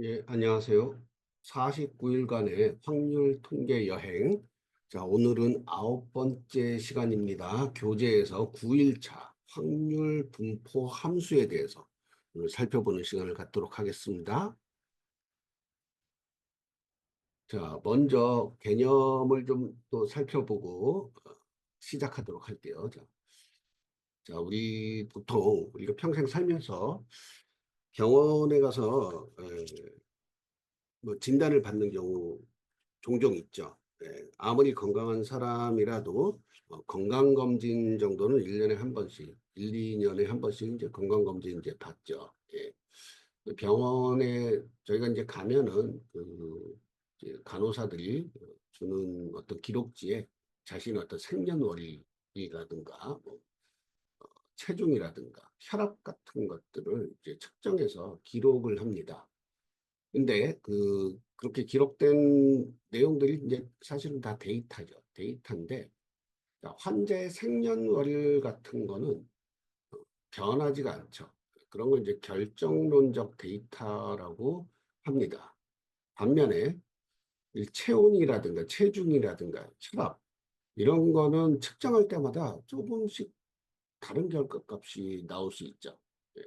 예, 안녕하세요. 49일간의 확률 통계 여행. 자, 오늘은 아홉 번째 시간입니다. 교재에서 9일차 확률 분포 함수에 대해서 오늘 살펴보는 시간을 갖도록 하겠습니다. 자, 먼저 개념을 좀 또 살펴보고 시작하도록 할게요. 자, 우리 보통 우리가 평생 살면서 병원에 가서 뭐 진단을 받는 경우 종종 있죠. 예, 아무리 건강한 사람이라도 건강검진 정도는 1년에 한 번씩, 1, 2년에 한 번씩 이제 건강검진 이제 받죠. 예. 그 병원에 저희가 이제 가면은 그 이제 간호사들이 주는 어떤 기록지에 자신의 어떤 생년월일이라든가 뭐 체중이라든가 혈압 같은 것들을 이제 측정해서 기록을 합니다. 근데 그렇게 기록된 내용들이 이제 사실은 다 데이터죠. 데이터인데 환자의 생년월일 같은 거는 변하지가 않죠. 그런 걸 이제 결정론적 데이터라고 합니다. 반면에 이 체온이라든가 체중이라든가 혈압 이런 거는 측정할 때마다 조금씩 다른 결과값이 나올 수 있죠. 예.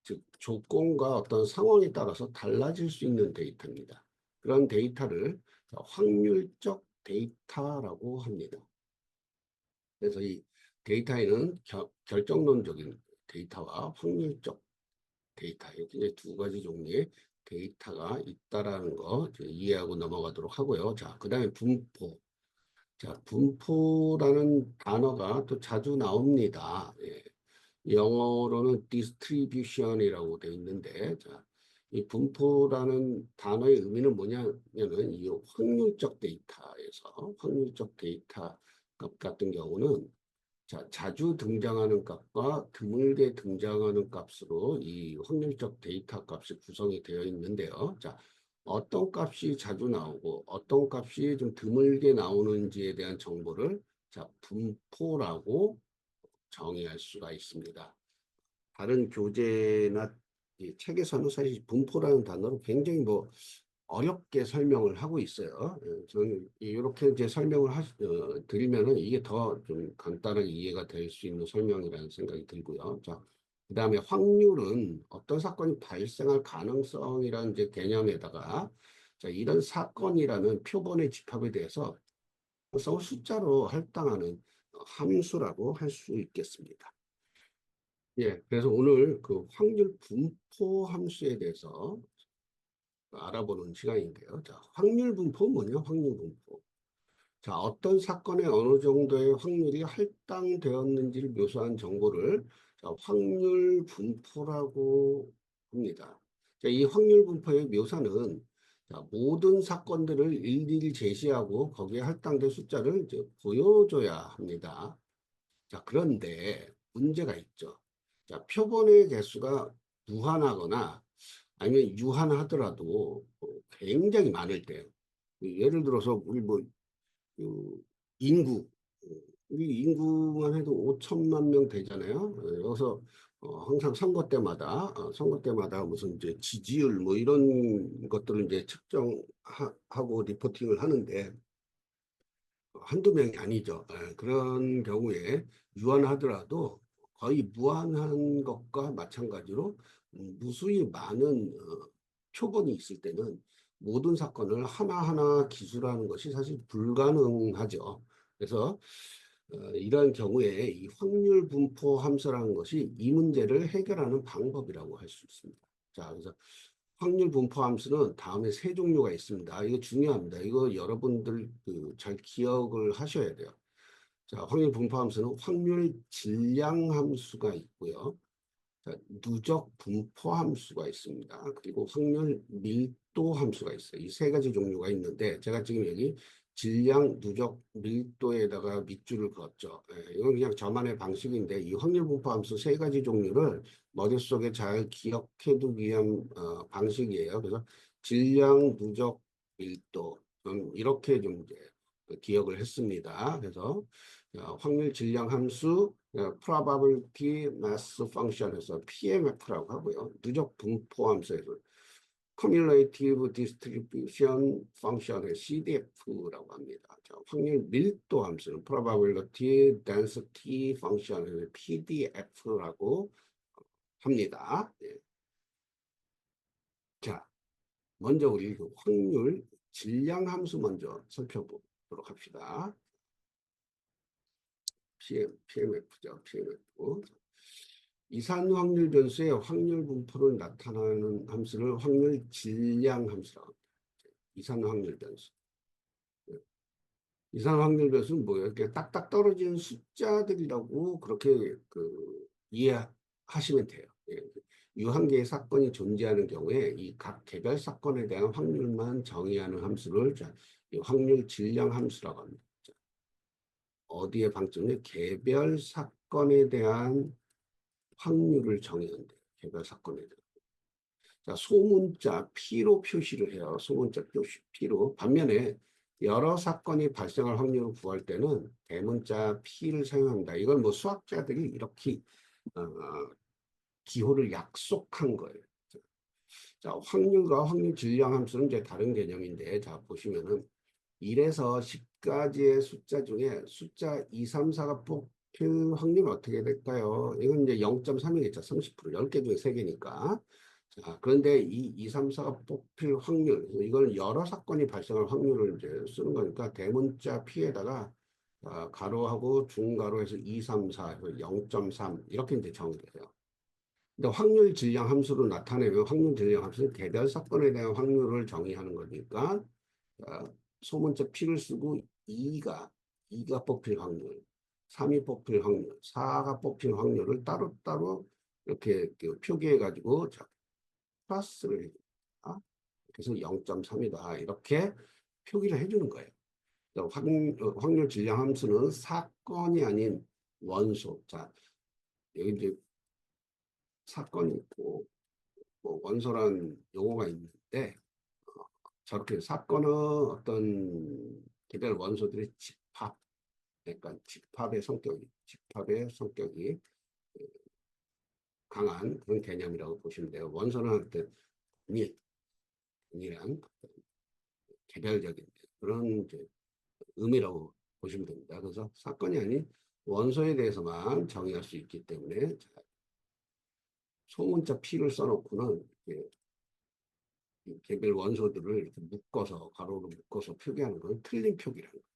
즉 조건과 어떤 상황에 따라서 달라질 수 있는 데이터입니다. 그런 데이터를 확률적 데이터라고 합니다. 그래서 이 데이터에는 결정론적인 데이터와 확률적 데이터 이렇게 이제 두 가지 종류의 데이터가 있다라는 거 이제 이해하고 넘어가도록 하고요. 자, 그다음에 분포. 자, 분포라는 단어가 또 자주 나옵니다. 예. 영어로는 distribution이라고 되어 있는데, 자, 이 분포라는 단어의 의미는 뭐냐면은 이 확률적 데이터에서 확률적 데이터 값 같은 경우는 자, 자주 등장하는 값과 드물게 등장하는 값으로 이 확률적 데이터 값이 구성이 되어 있는데요. 자, 어떤 값이 자주 나오고 어떤 값이 좀 드물게 나오는지에 대한 정보를 자, 분포라고 정의할 수가 있습니다. 다른 교재나 이 책에서는 사실 분포라는 단어를 굉장히 뭐 어렵게 설명을 하고 있어요. 저는 이렇게 이제 설명을 드리면은 이게 더 좀 간단하게 이해가 될 수 있는 설명이라는 생각이 들고요. 자, 그다음에 확률은 어떤 사건이 발생할 가능성이라는 이제 개념에다가 자, 이런 사건이라는 표본의 집합에 대해서 숫자로 할당하는 함수라고 할 수 있겠습니다. 예, 그래서 오늘 그 확률 분포 함수에 대해서 알아보는 시간인데요. 자, 확률 분포는 뭐냐? 확률 분포. 자, 어떤 사건에 어느 정도의 확률이 할당되었는지를 묘사한 정보를 자, 확률 분포라고 합니다. 자, 이 확률 분포의 묘사는 자, 모든 사건들을 일일이 제시하고 거기에 할당된 숫자를 이제 보여줘야 합니다. 자, 그런데 문제가 있죠. 자, 표본의 개수가 무한하거나 아니면 유한하더라도 굉장히 많을 때, 예를 들어서 우리 뭐 인구, 어, 우리 인구만 해도 5천만 명 되잖아요. 여기서 항상 선거 때마다 무슨 이제 지지율 뭐 이런 것들을 이제 측정하고 리포팅을 하는데 한두 명이 아니죠. 그런 경우에 유한하더라도 거의 무한한 것과 마찬가지로 무수히 많은 표본이 있을 때는 모든 사건을 하나하나 기술하는 것이 사실 불가능하죠. 그래서 이러한 경우에 이 확률 분포 함수라는 것이 이 문제를 해결하는 방법이라고 할 수 있습니다. 자, 그래서 확률 분포 함수는 다음에 세 종류가 있습니다. 이거 중요합니다. 이거 여러분들 잘 기억을 하셔야 돼요. 자, 확률 분포 함수는 확률 질량 함수가 있고요. 자, 누적 분포 함수가 있습니다. 그리고 확률 밀도 함수가 있어요. 이 세 가지 종류가 있는데 제가 지금 여기 질량, 누적, 밀도에다가 밑줄을 그었죠. 이건 그냥 저만의 방식인데 이 확률 분포 함수 세 가지 종류를 머릿속에 잘 기억해 두기 위한 방식이에요. 그래서 질량, 누적, 밀도 이렇게 좀 이제 기억을 했습니다. 그래서 확률 질량 함수 probability mass function에서 PMF라고 하고요. 누적 분포 함수에서 Cumulative Distribution Function의 CDF라고 합니다. 자, 확률 밀도 함수는 Probability Density Function의 PDF라고 합니다. 예. 자, 먼저 우리 그 확률 질량 함수 먼저 살펴보도록 합시다. PMF죠. PMF. 이산 확률 변수의 확률 분포를 나타내는 함수를 확률 질량 함수라고 합니다. 이산 확률 변수. 이산 확률 변수는 뭐예요? 이렇게 딱딱 떨어지는 숫자들이라고 그렇게 이해하시면 돼요. 예. 유한계의 사건이 존재하는 경우에 이 각 개별 사건에 대한 확률만 정의하는 함수를 이 확률 질량 함수라고 합니다. 어디에 방점이 개별 사건에 대한 확률을 정의한대요. 개별 사건에 대한. 자, 소문자 P로 표시를 해요. 소문자 P로. 반면에 여러 사건이 발생할 확률을 구할 때는 대문자 P를 사용합니다. 이건 뭐 수학자들이 이렇게 어, 기호를 약속한 거예요. 자, 확률과 확률 질량 함수는 이제 다른 개념인데, 자, 보시면은 1에서 10까지의 숫자 중에 숫자 2, 3, 4가 뽑힐 확률은 어떻게 될까요? 이건 이제 0.3이겠죠. 30%. 10개 중에 3개니까. 자, 그런데 이 2, 3, 4가 뽑힐 확률, 이걸 여러 사건이 발생할 확률을 이제 쓰는 거니까 대문자 P에다가 가로하고 중가로해서 2, 3, 4, 0.3 이렇게 이제 정의를 해요. 근데 확률 질량 함수로 나타내면 확률 질량 함수는 개별 사건에 대한 확률을 정의하는 거니까 소문자 P를 쓰고 2가 뽑힐 확률, 3이 뽑힐 확률, 4가 뽑힐 확률을 따로따로 이렇게 표기해가지고 플러스를 해줍니다. 그래서 0.3이다. 이렇게 표기를 해주는 거예요. 확률 질량 함수는 사건이 아닌 원소. 자, 여기 이제 사건이 있고, 뭐 원소란 용어가 있는데, 저렇게 사건은 어떤 개별 원소들의 집합, 그러니까 집합의 성격이 강한 그런 개념이라고 보시면 돼요. 원소는 어떤 동일한 개별적인 그런 이제 의미라고 보시면 됩니다. 그래서 사건이 아닌 원소에 대해서만 정의할 수 있기 때문에 소문자 P를 써놓고는 개별 원소들을 이렇게 묶어서 가로로 묶어서 표기하는 건 틀린 표기라는 거예요.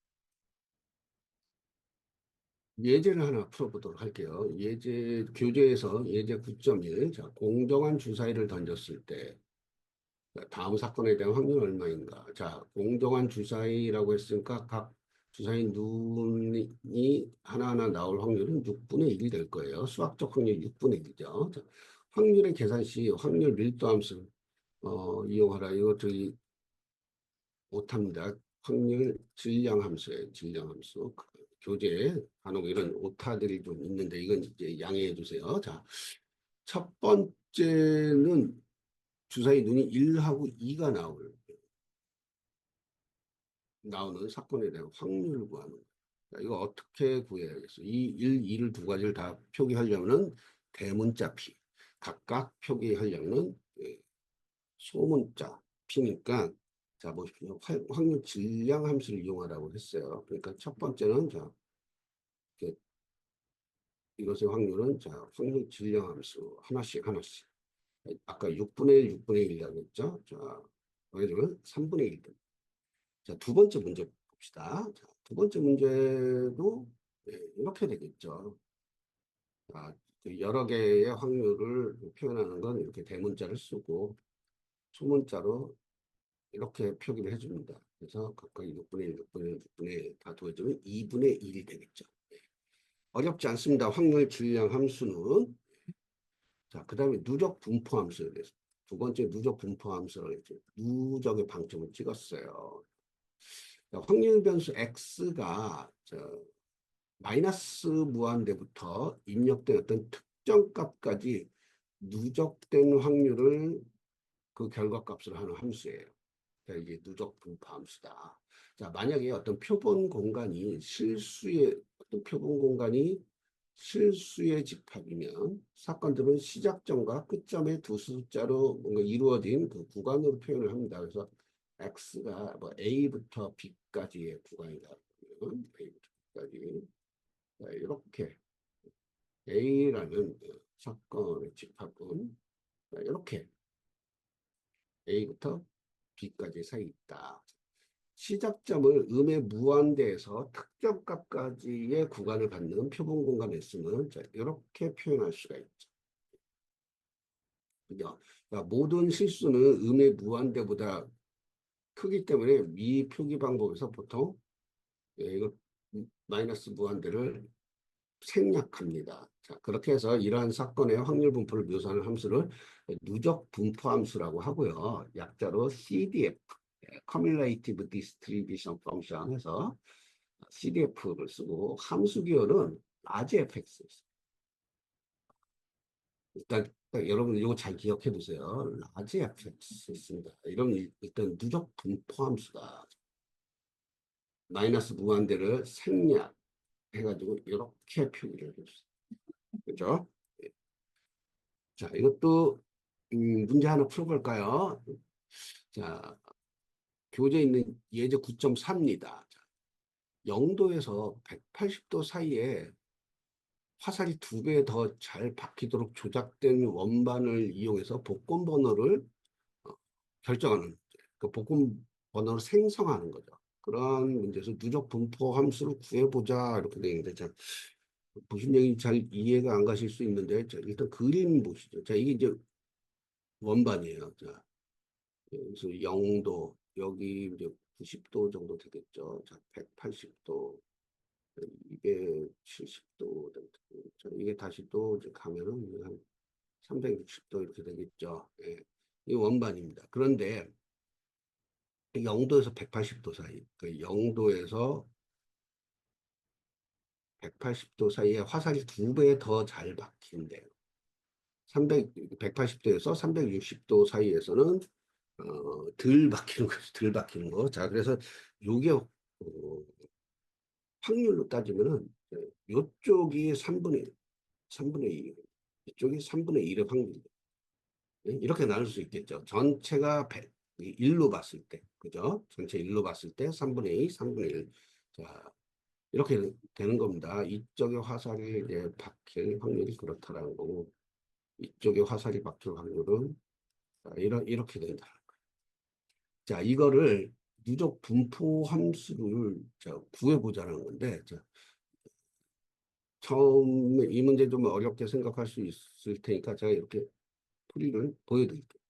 예제를 하나 풀어보도록 할게요. 교재에서 예제 9.1. 자, 공정한 주사위를 던졌을 때 다음 사건에 대한 확률 얼마인가? 자, 공정한 주사위라고 했으니까 각 주사위 눈이 하나하나 나올 확률은 6분의 1이 될 거예요. 수학적 확률 6분의 1이죠. 자, 확률의 계산 시 확률 밀도함수 이용하라. 이거 저기 못합니다. 확률 질량함수예요. 질량함수. 교재에 간혹 이런 오타들이 좀 있는데 이건 이제 양해해 주세요. 자, 첫 번째는 주사위 눈이 1하고 2가 나오는 사건에 대한 확률을 구하는 거예요. 자, 이거 어떻게 구해야겠어? 이 1, 2를 두 가지를 다 표기하려면 대문자 P, 각각 표기하려면 소문자 P니까 자 보십시오. 확률 질량 함수를 이용하라고 했어요. 그러니까 첫 번째는 자 이것의 확률은 자 확률 질량 함수 하나씩 하나씩. 아까 6분의 1, 6분의 1이라고 했죠. 자, 그래서 3분의 1. 자, 두 번째 문제 봅시다. 자, 두 번째 문제도 이렇게 되겠죠. 자, 여러 개의 확률을 표현하는 건 이렇게 대문자를 쓰고 소문자로 이렇게 표기를 해줍니다. 그래서 각각 6분의 1, 6분의 1, 6분의 1 다 더해주면 2분의 1이 되겠죠. 어렵지 않습니다. 확률 질량 함수는. 자, 그 다음에 누적 분포 함수에 대해서. 두 번째 누적 분포 함수라고 했죠. 누적의 방점을 찍었어요. 자, 확률 변수 x가 마이너스 무한대부터 입력된 어떤 특정 값까지 누적된 확률을 그 결과값으로 하는 함수예요. 자, 이게 누적 분포 함수다. 자, 만약에 어떤 표본 공간이 실수의 어떤 표본 공간이 실수의 집합이면 사건들은 시작점과 끝점의 두 숫자로 뭔가 이루어진 그 구간으로 표현을 합니다. 그래서 x가 뭐 a부터 b까지의 구간이다. 그러면 a부터 b까지 이렇게 a라는 사건의 집합은 이렇게 a부터 b까지 사이 있다. 시작점을 음의 무한대에서 특정 값까지의 구간을 갖는 표본 공간 S는 이렇게 표현할 수가 있죠. 그죠? 그러니까 모든 실수는 음의 무한대보다 크기 때문에 미 표기 방법에서 보통 이거 마이너스 무한대를 생략합니다. 자, 그렇게 해서 이러한 사건의 확률 분포를 묘사하는 함수를 누적 분포 함수라고 하고요. 약자로 CDF, Cumulative Distribution Function 해서 CDF를 쓰고 함수 기호는 라지 fx. 일단 여러분 이거 잘 기억해 두세요. 라지 fx 있습니다. 이런 일단 누적 분포 함수다. 마이너스 무한대를 생략해가지고 이렇게 표기를 해주세요. 그죠? 자, 이것도 문제 하나 풀어볼까요? 자, 교재에 있는 예제 9.4입니다. 0도에서 180도 사이에 화살이 2배 더 잘 박히도록 조작된 원반을 이용해서 복권 번호를 어, 결정하는, 그 복권 번호를 생성하는 거죠. 그런 문제에서 누적 분포 함수를 구해보자 이렇게 되어 있는데, 자, 무슨 얘기인지 잘 이해가 안 가실 수 있는데, 자, 일단 그림 보시죠. 자, 이게 이제 원반이에요. 자, 그래서 0도, 여기 이제 90도 정도 되겠죠. 자, 180도, 270도, 자, 이게 다시 또 이제 가면은 한 360도 이렇게 되겠죠. 예. 이 원반입니다. 그런데 0도에서 180도 사이, 그 0도에서 180도 사이에 화살이 2배 더 잘 박힌대요. 180도에서 360도 사이에서는 덜 박히는 거죠. 덜 박히는 거. 자, 그래서 요게 확률로 따지면은 요쪽이 3분의 1, 3분의 2, 이쪽이 3분의 1의 확률. 네? 이렇게 나눌 수 있겠죠. 전체가 1로 봤을 때, 그죠? 전체 1로 봤을 때 3분의 2, 3분의 1. 자, 이렇게 되는 겁니다. 이쪽에 화살이 이제 박힐 확률이 그렇다라는 거고, 이쪽에 화살이 박힐 확률은 이렇게 된다. 자, 이거를 누적 분포 함수를 구해보자는 건데, 자, 처음에 이 문제 좀 어렵게 생각할 수 있을 테니까 제가 이렇게 풀이를 보여드릴게요.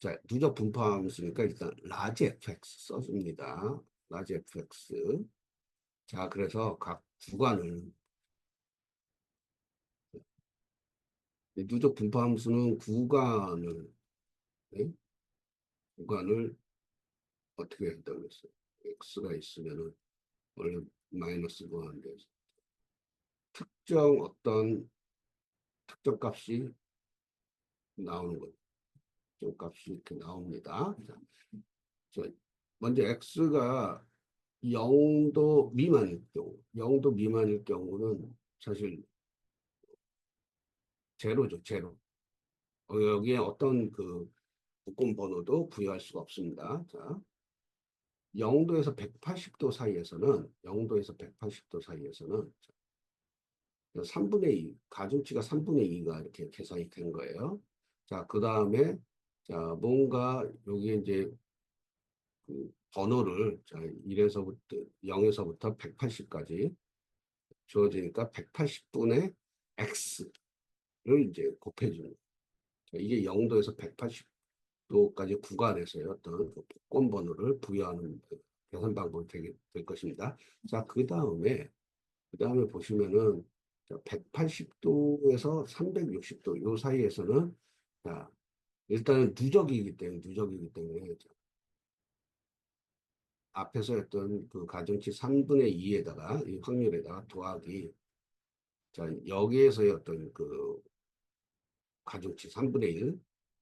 자, 누적 분포 함수니까 일단 라지 fx 써줍니다. 라지 fx. 자, 그래서 각 구간을, 누적 분포 함수는 구간을, 네? 구간을 어떻게 한다고 했어요? x가 있으면은 원래 마이너스 무한대 특정 어떤 특정 값이 나오는 거죠. 특정 값이 이렇게 나옵니다. 자, 먼저 x가 0도 미만일 경우, 0도 미만일 경우는 사실 제로죠, 제로. 여기에 어떤 그 복권 번호도 부여할 수가 없습니다. 자, 0도에서 180도 사이에서는, 0도에서 180도 사이에서는 3분의 2, 가중치가 3분의 2가 이렇게 계산이 된 거예요. 자, 그 다음에, 자, 뭔가 여기 이제 그 번호를, 자, 1에서부터, 0에서부터 180까지 주어지니까 180분의 x를 이제 곱해주는 거예요. 자, 이게 0도에서 180도까지 구간에서의 어떤 그 복권 번호를 부여하는 그 계산 방법이 될 것입니다. 자, 그 다음에 보시면은 180도에서 360도 요 사이에서는 자, 일단은 누적이기 때문에 앞에서 했던 그 가중치 3분의 2에다가 이 확률에다가 더하기 자, 여기에서의 어떤 그 가중치 3분의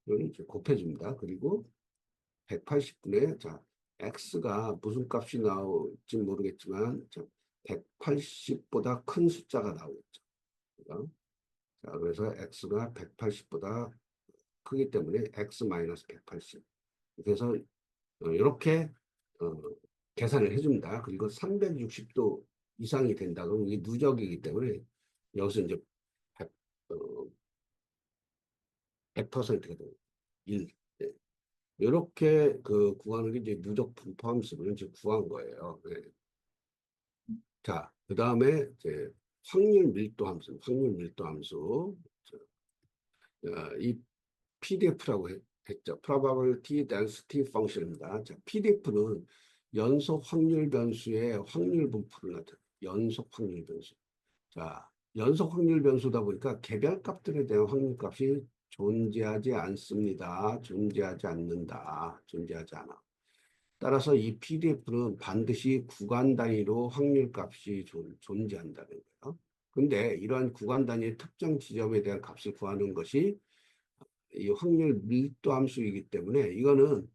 1을 이제 곱해줍니다. 그리고 180분의 자, x가 무슨 값이 나올지 모르겠지만 자, 180보다 큰 숫자가 나오겠죠. 자, 그래서 x가 180보다 크기 때문에 x-180. 그래서 이렇게 계산을 해줍니다. 그리고 360도 이상이 된다. 그러면 이게 누적이기 때문에 여기서 이제 100, 어, 100%가 됩니다. 1. 네. 이렇게 구하는 게 이제 누적 분포함수를 이제 구한 거예요. 네. 자, 그 다음에 이제 확률 밀도 함수. 이 PDF라고 했죠. Probability Density Function입니다. 자, PDF는 연속 확률 변수의 확률 분포를 나타내. 연속 확률 변수. 자, 연속 확률 변수다 보니까 개별 값들에 대한 확률 값이 존재하지 않습니다. 존재하지 않는다. 존재하지 않아. 따라서 이 PDF는 반드시 구간 단위로 확률 값이 존재한다는 거예요. 근데 이러한 구간 단위의 특정 지점에 대한 값을 구하는 것이 이 확률 밀도 함수이기 때문에 이거는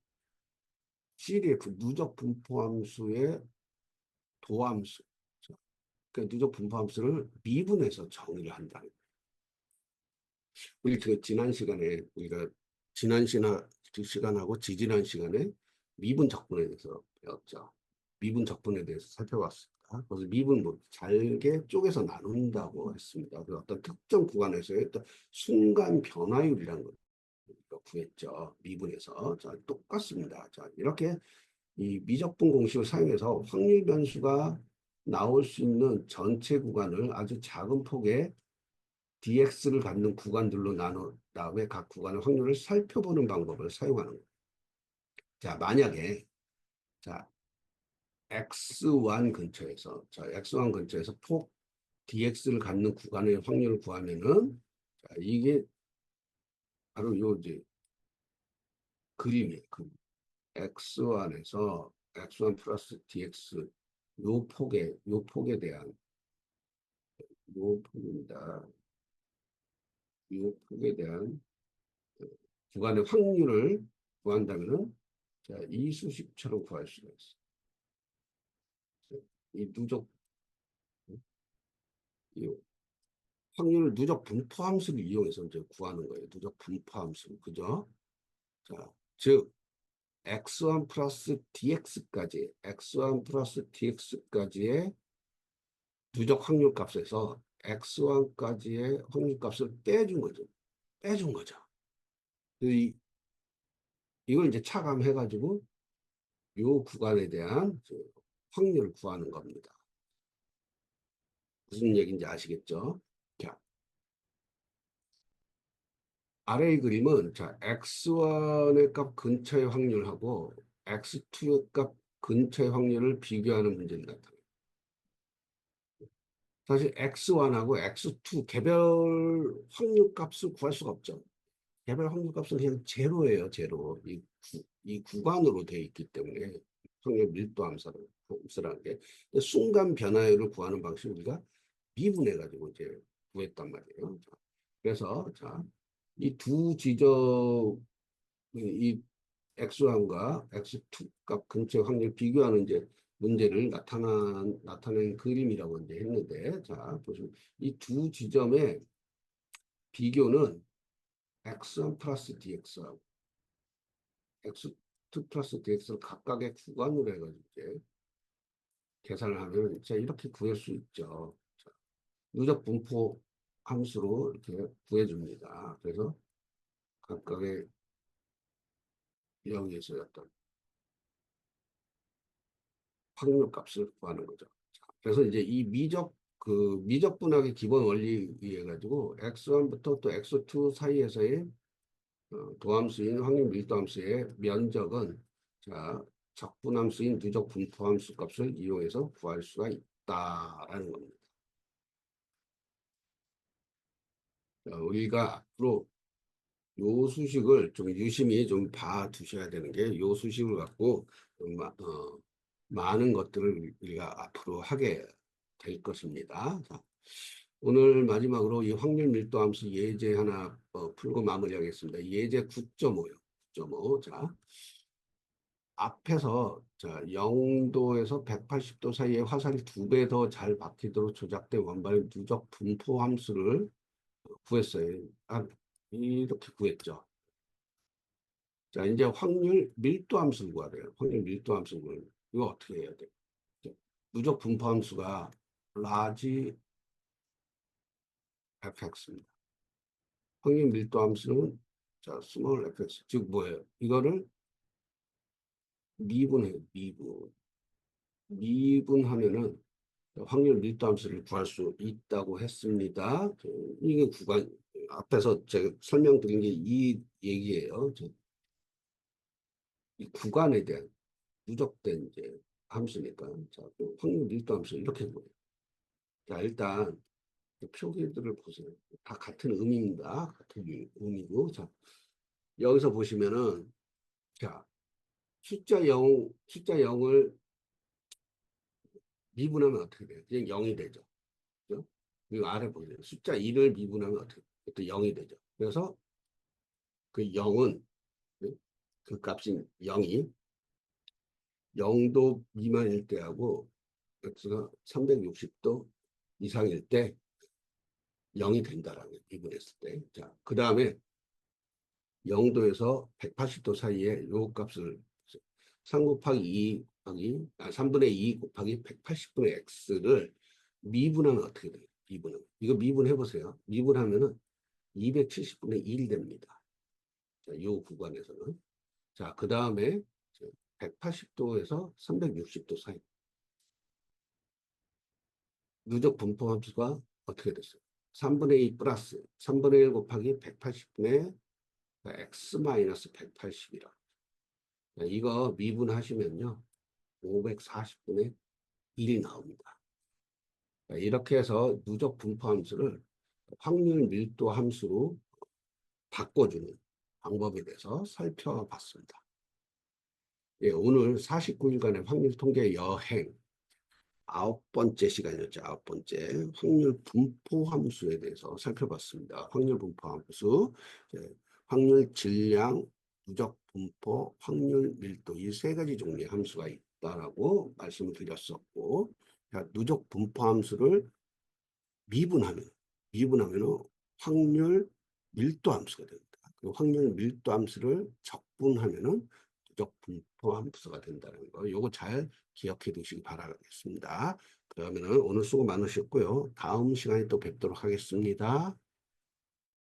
CDF 누적 분포 함수의 도함수. 그 누적 분포 함수를 미분해서 정의를 한다. 우리 지난 시간에 우리가 지난 시간하고 지지난 시간에 미분 적분에 대해서 배웠죠. 미분 적분에 대해서 살펴봤습니다. 그래서 미분 뭐 잘게 쪼개서 나눈다고 했습니다. 그 어떤 특정 구간에서의 어떤 순간 변화율이라는 걸 구했죠. 미분에서. 자, 똑같습니다. 자, 이렇게 이 미적분 공식을 사용해서 확률 변수가 나올 수 있는 전체 구간을 아주 작은 폭의 dx를 갖는 구간들로 나눈 다음에 각 구간의 확률을 살펴보는 방법을 사용하는 거예요. 자, 만약에 자, x1 근처에서 x1 근처에서 폭 dx를 갖는 구간의 확률을 구하면은 자, 이게 바로 요 이제 그림이에요. x1에서 x1 플러스 dx 요 폭에 대한 요 폭입니다. 요 폭에 대한 구간의 확률을 구한다면은 자, 이 수식처럼 구할 수가 있어요. 이 누적 이 확률을 누적 분포함수를 이용해서 이제 구하는 거예요. 누적 분포함수. 그죠? 자, 즉 x1 플러스 dx까지의 누적 확률 값에서 x1까지의 확률 값을 빼준 거죠. 빼준 거죠. 이걸 이제 차감해가지고 요 구간에 대한 확률을 구하는 겁니다. 무슨 얘기인지 아시겠죠? 자, 아래의 그림은 자, x1의 값 근처의 확률하고 x2의 값 근처의 확률을 비교하는 문제를 나타내요. 사실 x1하고 x2 개별 확률 값을 구할 수가 없죠. 개별 확률 값은 그냥 제로예요, 제로. 이 구간으로 되어 있기 때문에 확률 밀도 함수라는 게 순간 변화율을 구하는 방식을 우리가 미분해가지고 이제 구했단 말이에요. 자, 그래서 자, 이 두 지점 이 x1과 x2 값 근처 확률 비교하는 이제 문제를 나타낸 그림이라고 이제 했는데, 자, 보시면 이 두 지점의 비교는 x1 플러스 dx하고 x2 플러스 dx를 각각의 구간으로 해가지고 이제 계산을 하면 자, 이렇게 구할 수 있죠. 자, 누적 분포 함수로 이렇게 구해줍니다. 그래서 각각의 여기에서 어떤 확률 값을 구하는 거죠. 그래서 이제 이 미적분학의 기본 원리에 의해 가지고 x1부터 또 x2 사이에서의 도함수인 확률 밀도함수의 면적은 자, 적분함수인 누적 분포함수 값을 이용해서 구할 수가 있다라는 겁니다. 자, 우리가 앞으로 요 수식을 좀 유심히 좀 봐두셔야 되는 게 요 수식을 갖고 많은 것들을 우리가 앞으로 하게 될 것입니다. 자, 오늘 마지막으로 이 확률 밀도 함수 예제 하나 풀고 마무리하겠습니다. 예제 9.5요. 9.5. 자, 앞에서 자, 0도에서 180도 사이에 화살이 2배 더 잘 박히도록 조작된 원반의 누적 분포 함수를 구했어요. 아, 이렇게 구했죠. 자, 이제 확률 밀도 함수를 구하래요. 확률 밀도 함수를. 이거 어떻게 해야 돼? 누적 분포 함수가 라지 fx입니다. 확률 밀도 함수는 자, 스몰 fx. 즉 뭐예요? 이거를 미분해요. 미분하면은 확률 밀도 함수를 구할 수 있다고 했습니다. 이게 구간 앞에서 제가 설명드린 게 이 얘기예요. 이 구간에 대한 누적된 이제 함수니까 자, 그 확률 밀도 함수 이렇게 보여요. 자, 일단 표기들을 보세요. 다 같은 의미입니다. 같은 의미고 자, 여기서 보시면은 자, 숫자 0을 미분하면 어떻게 돼요? 그냥 0이 되죠. 그죠? 그리고 아래 보세요. 숫자 1을 미분하면 어떻게 돼요? 또 0이 되죠. 그래서 그 0은 그 값인 0이 0도 미만일 때하고 x가 360도 이상일 때 0이 된다라는 거예요. 미분했을 때. 자, 그 다음에 0도에서 180도 사이에 요 값을 3 곱하기 2 곱하기 3분의 2 곱하기 180분의 x를 미분하면 어떻게 돼요? 미분하면. 이거 미분해보세요. 미분하면은 270분의 1 됩니다. 자, 요 구간에서는. 자, 그 다음에 180도에서 360도 사이. 누적 분포 함수가 어떻게 됐어요? 3분의 2 플러스 3분의 1 곱하기 180분의 x 마이너스 180이라. 이거 미분하시면요. 540분의 1이 나옵니다. 이렇게 해서 누적 분포 함수를 확률 밀도 함수로 바꿔주는 방법에 대해서 살펴봤습니다. 예, 오늘 49일간의 확률 통계 여행 9번째 시간이었죠. 9번째 확률 분포 함수에 대해서 살펴봤습니다. 확률 분포 함수, 확률 질량, 누적 분포, 확률 밀도 이 세 가지 종류의 함수가 있다라고 말씀을 드렸었고, 자, 누적 분포 함수를 미분하면 미분하면 확률 밀도 함수가 됩니다. 그 확률 밀도 함수를 적분하면은 누적 분포 함수가 된다는 거. 요거 잘 기억해 두시기 바라겠습니다. 그러면은 오늘 수고 많으셨고요. 다음 시간에 또 뵙도록 하겠습니다.